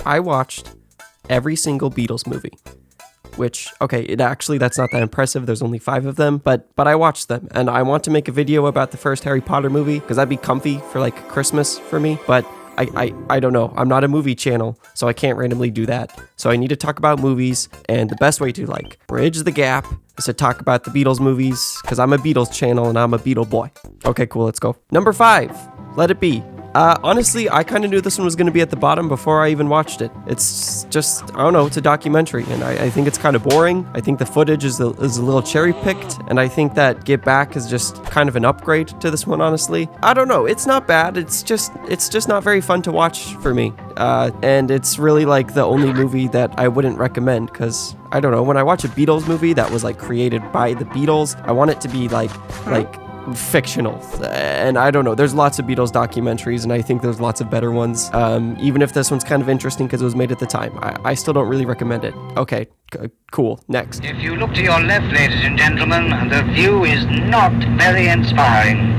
I watched every single Beatles movie. Which, okay, that's not that impressive. There's only 5 of them, but I watched them, and I want to make a video about the first Harry Potter movie, because that'd be comfy for, like, Christmas for me, but I don't know. I'm not a movie channel, so I can't randomly do that. So I need to talk about movies, and the best way to, like, bridge the gap is to talk about the Beatles movies, because I'm a Beatles channel, and I'm a Beatle boy. Okay, cool, let's go. Number 5, Let It Be. Honestly, I kind of knew this one was going to be at the bottom before I even watched it. It's just, I don't know, it's a documentary, and I think it's kind of boring. I think the footage is a little cherry-picked, and I think that Get Back is just kind of an upgrade to this one, honestly. I don't know, it's not bad, it's just not very fun to watch for me. And it's really, like, the only movie that I wouldn't recommend, because, I don't know, when I watch a Beatles movie that was, like, created by the Beatles, I want it to be, like, fictional, and I don't know, there's lots of Beatles documentaries, and I think there's lots of better ones, even if this one's kind of interesting because it was made at the time. I still don't really recommend it. Okay, cool, next. If you look to your left, ladies and gentlemen, the view is not very inspiring.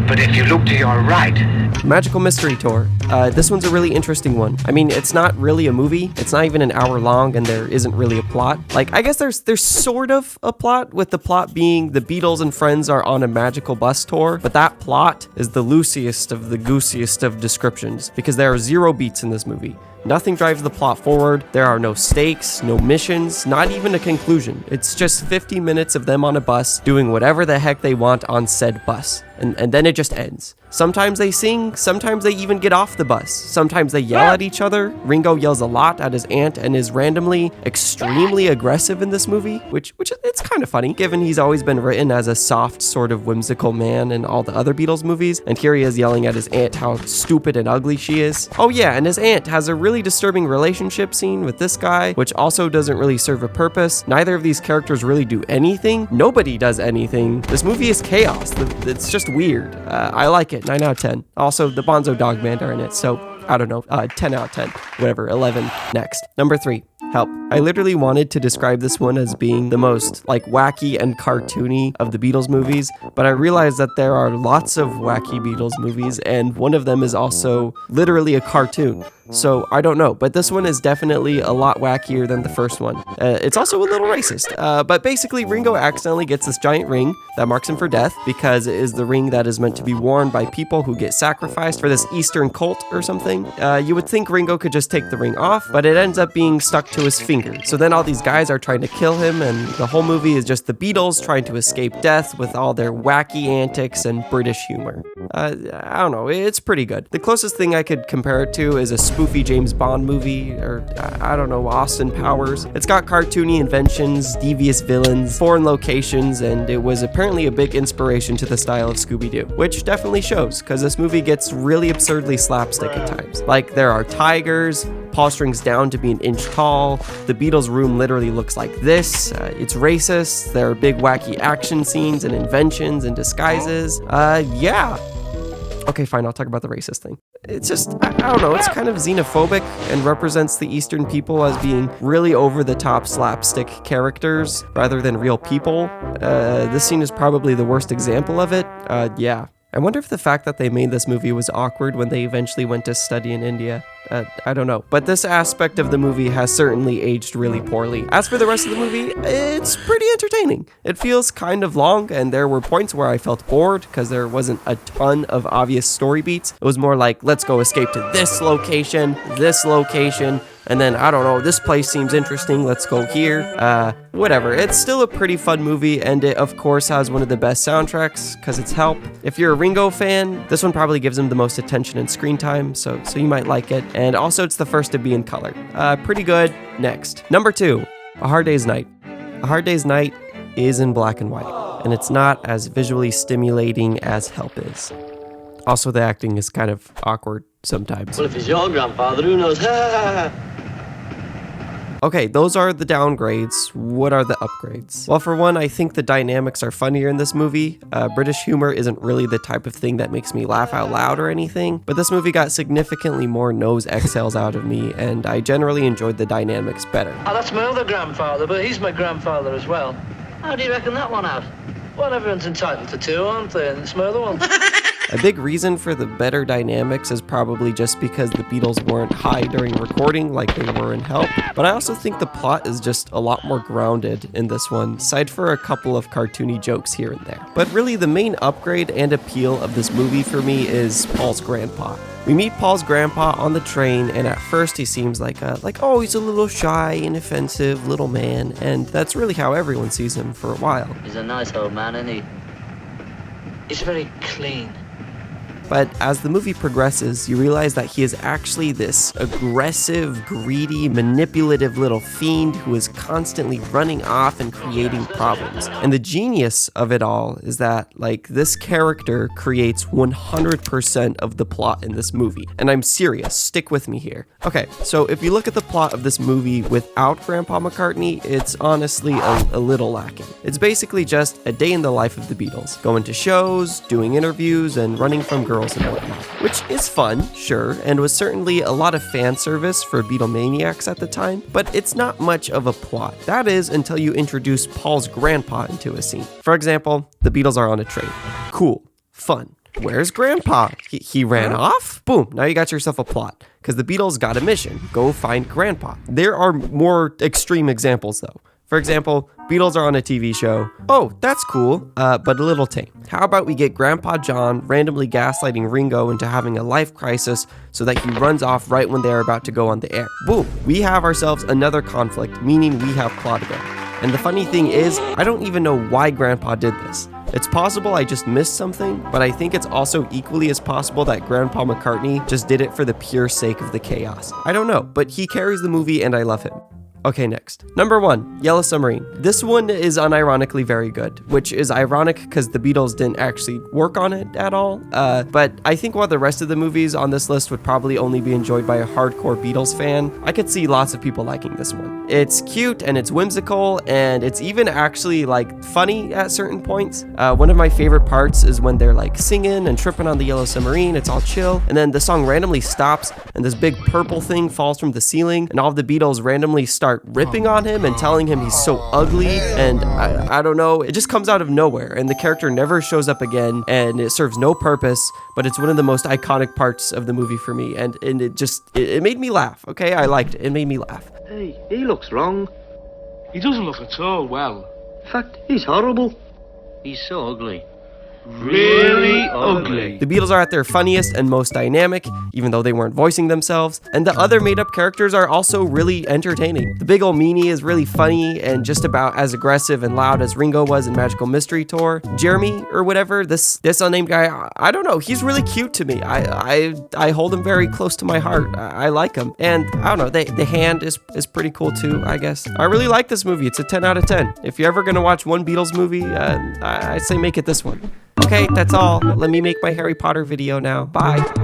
But if you look to your right... Magical Mystery Tour. This one's a really interesting one. I mean, it's not really a movie. It's not even an hour long, and there isn't really a plot. Like, I guess there's sort of a plot, with the plot being the Beatles and friends are on a magical bus tour, but that plot is the loosest of the goosiest of descriptions, because there are 0 beats in this movie. Nothing drives the plot forward. There are no stakes, no missions, not even a conclusion. It's just 50 minutes of them on a bus doing whatever the heck they want on said bus. And then it just ends. Sometimes they sing, sometimes they even get off the bus. Sometimes they yell at each other. Ringo yells a lot at his aunt and is randomly extremely aggressive in this movie, which it's kind of funny, given he's always been written as a soft, sort of whimsical man in all the other Beatles movies, and here he is yelling at his aunt how stupid and ugly she is. Oh yeah, and his aunt has a really disturbing relationship scene with this guy, which also doesn't really serve a purpose. Neither of these characters really do anything. Nobody does anything. This movie is chaos. It's just weird. I like it. 9 out of 10. Also, the Bonzo Dog Band are in it, so I don't know, 10 out of 10, whatever, 11. Next. Number 3, Help. I literally wanted to describe this one as being the most, like, wacky and cartoony of the Beatles movies, but I realized that there are lots of wacky Beatles movies, and one of them is also literally a cartoon. So, I don't know, but this one is definitely a lot wackier than the first one. It's also a little racist, but basically Ringo accidentally gets this giant ring that marks him for death, because it is the ring that is meant to be worn by people who get sacrificed for this Eastern cult or something. You would think Ringo could just take the ring off, but it ends up being stuck to his finger. So then all these guys are trying to kill him, and the whole movie is just the Beatles trying to escape death with all their wacky antics and British humor. I don't know, it's pretty good. The closest thing I could compare it to is a spoofy James Bond movie, or I don't know, Austin Powers. It's got cartoony inventions, devious villains, foreign locations, and it was apparently a big inspiration to the style of Scooby-Doo, which definitely shows, because this movie gets really absurdly slapstick at times. Like, there are tigers, Paul strings down to be an inch tall, the Beatles' room literally looks like this, it's racist, there are big wacky action scenes and inventions and disguises, yeah. Okay, fine, I'll talk about the racist thing. It's just, I don't know, it's kind of xenophobic and represents the Eastern people as being really over-the-top slapstick characters rather than real people. This scene is probably the worst example of it. Yeah. I wonder if the fact that they made this movie was awkward when they eventually went to study in India. I don't know. But this aspect of the movie has certainly aged really poorly. As for the rest of the movie, it's pretty entertaining. It feels kind of long, and there were points where I felt bored because there wasn't a ton of obvious story beats. It was more like, let's go escape to this location, and then, I don't know, this place seems interesting, let's go here. Whatever. It's still a pretty fun movie, and it, of course, has one of the best soundtracks, because it's Help. If you're a Ringo fan, this one probably gives him the most attention and screen time, so you might like it. And also, it's the first to be in color. Pretty good. Next. Number 2, A Hard Day's Night. A Hard Day's Night is in black and white, and it's not as visually stimulating as Help is. Also, the acting is kind of awkward sometimes. Well, if he's your grandfather, who knows? Okay, those are the downgrades. What are the upgrades? Well, for one, I think the dynamics are funnier in this movie. British humor isn't really the type of thing that makes me laugh out loud or anything, but this movie got significantly more nose exhales out of me, and I generally enjoyed the dynamics better. Oh, that's my other grandfather, but he's my grandfather as well. How do you reckon that one out? Well, everyone's entitled to two, aren't they? And it's my other one. A big reason for the better dynamics is probably just because the Beatles weren't high during recording like they were in Help, but I also think the plot is just a lot more grounded in this one, aside for a couple of cartoony jokes here and there. But really the main upgrade and appeal of this movie for me is Paul's grandpa. We meet Paul's grandpa on the train, and at first he seems like oh, he's a little shy, inoffensive little man, and that's really how everyone sees him for a while. He's a nice old man, isn't he? He's very clean. But as the movie progresses, you realize that he is actually this aggressive, greedy, manipulative little fiend who is constantly running off and creating problems. And the genius of it all is that, this character creates 100% of the plot in this movie. And I'm serious, stick with me here. Okay, so if you look at the plot of this movie without Grandpa McCartney, it's honestly a little lacking. It's basically just a day in the life of the Beatles, going to shows, doing interviews, and running from girls and whatnot, which is fun, sure, and was certainly a lot of fan service for Beatlemaniacs at the time, but it's not much of a plot. That is until you introduce Paul's grandpa into a scene. For example, the Beatles are on a train. Cool, fun. Where's Grandpa? He ran off? Boom, now you got yourself a plot, because the Beatles got a mission. Go find Grandpa. There are more extreme examples though. For example, Beatles are on a TV show. Oh, that's cool, but a little tame. How about we get Grandpa John randomly gaslighting Ringo into having a life crisis so that he runs off right when they're about to go on the air. Boom, we have ourselves another conflict, meaning we have plot again. And the funny thing is, I don't even know why Grandpa did this. It's possible I just missed something, but I think it's also equally as possible that Grandpa McCartney just did it for the pure sake of the chaos. I don't know, but he carries the movie and I love him. Okay, next. Number 1, Yellow Submarine. This one is unironically very good, which is ironic because the Beatles didn't actually work on it at all. But I think while the rest of the movies on this list would probably only be enjoyed by a hardcore Beatles fan, I could see lots of people liking this one. It's cute and it's whimsical and it's even actually funny at certain points. One of my favorite parts is when they're singing and tripping on the Yellow Submarine. It's all chill, and then the song randomly stops and this big purple thing falls from the ceiling, and all of the Beatles randomly start ripping on him and telling him he's so ugly, and I don't know, it just comes out of nowhere, and the character never shows up again, and it serves no purpose, but it's one of the most iconic parts of the movie for me, and it made me laugh, okay? I liked it. It made me laugh. Hey, he looks wrong. He doesn't look at all well. In fact, he's horrible. He's so ugly. Really ugly. The Beatles are at their funniest and most dynamic, even though they weren't voicing themselves, and the other made-up characters are also really entertaining. The big ol' meanie is really funny and just about as aggressive and loud as Ringo was in Magical Mystery Tour. Jeremy, or whatever, this unnamed guy, I don't know, he's really cute to me. I hold him very close to my heart. I like him. And I don't know, the hand is pretty cool too, I guess. I really like this movie. It's a 10 out of 10. If you're ever gonna watch one Beatles movie, I say make it this one. Okay, that's all. Let me make my Harry Potter video now. Bye.